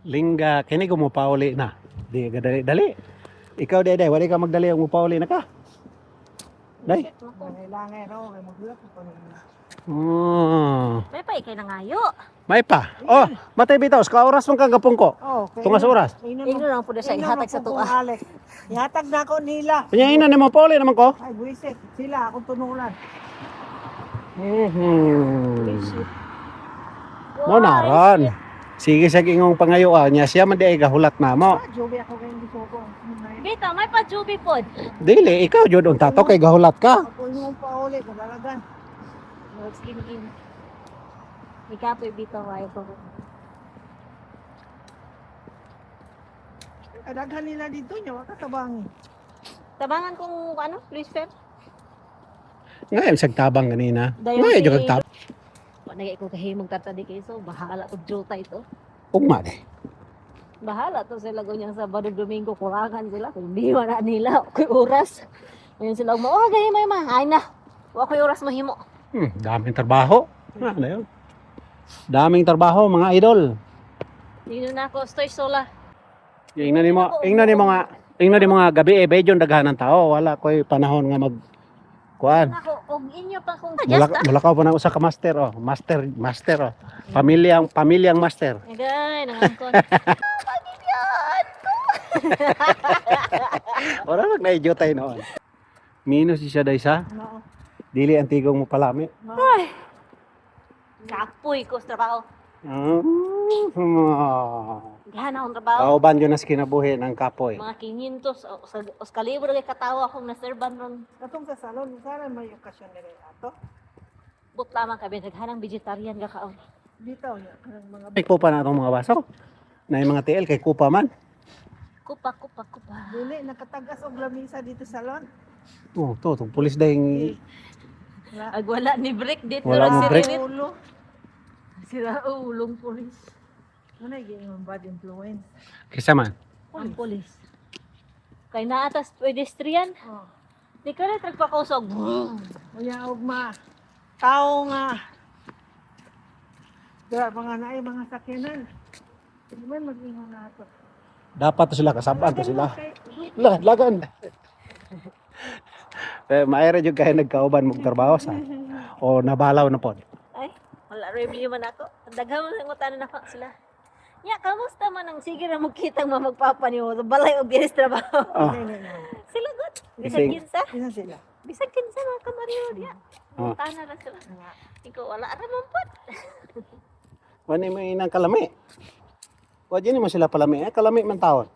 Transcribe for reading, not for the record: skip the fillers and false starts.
Lingga, kini ko mo pauli na. Di ka dali. Ikaw day, wala ka magdali ang mo pauli na ka. Day. Kailangan raw ay maglap ko nila. May pa ikay nangayo. May pa. Oh, matay bitaw, ka oras man kang gapong ko. Oh, Tungas oras. Ingno lang po siya ihatag sa tuwa. Ihatag na ako nila. Kanya ina ni mo pauli naman ko. Ay, buisit. Sila, akong tunulan. Mo naron. Sige sa ingong pangayuan niya, siya man di ay gahulat na mo. Joby ako kayo gusto ko. Bita, may pa jubi pod. Dili, ikaw jud on tato kay gahulat ka. Ako yung pauli, kalalagan. Skin in. Ikapoy bita wa ko. Kadaghan nila dito niya, makatabangi. Tabangan kong ano, please Feb. Ngayon sagtabang kanina. Dayon Ngayon si- jud tab. Nagay ko kahimong tatadi kay so bahala og juta ito. Ugma de. Bahala to sila gunyang Sabado Domingo kurangan sila kung di na nila koy oras. Ngayon sila mo, oh gay may ma. Ay na. Wa koy oras mahimo. Daming trabaho. Ano yun? Daming trabaho mga idol. Dino na ako stoy sola. Ingnan ni mga gabi bedyon daghan ng tao, wala koy panahon nga mag kuan. Ako og inyo pa kung Mulakaw pa na usa ka master oh, master oh. Pamilyang master. Agay nangangkon. Ora lang naijotay noon. Minus siya day sa Oo. dili antigong mo palami. Ay. Kapoy ko sa trabaho. Gana akong trabaho. Kauban yun as kinabuhi ng kapoy. Mga 500 os kalibro kay katawa akong naserban ron. Katong sa salon, sana may okasyon nila ato. But lamang kami naghanang vegetarian ka kaon. Bitaw niya, kanang mga Ay kupa na itong mga baso. Na yung mga TL kay kupa man. Kupa. dili, nakatagas og lamisa dito sa salon. Oh, to tong pulis dahing Ag wala ni break dito Wala mo si break. Rinit. Ulo. Sira ulong pulis. Ano yung bad influence? kisa man. Ang pulis. Kay naatas pedestrian. Oh. Di ka na tragpakusog. Uya ugma. Tao nga. Dira mga naay mga sakyanan. Di man mag-ingon na ato. Dapat to sila kasabaan to sila. Lagan. Maayra jud kay nagkauban mong trabaho sa o nabalaw na pod. Ay, wala review man ako. Daghan mo lang utanan ako sila. Ya, kamusta man ang sige na magkitang magpapaniw sa balay og dinis trabaho. Oh. Sila good. Bisag kinsa. Isa sila. Bisag kinsa mga kamariyo diya. Oh. Utanan lang sila. Ikaw wala ra man pod. Wani mo inang kalami. Wa mo sila palami, kalami man taon.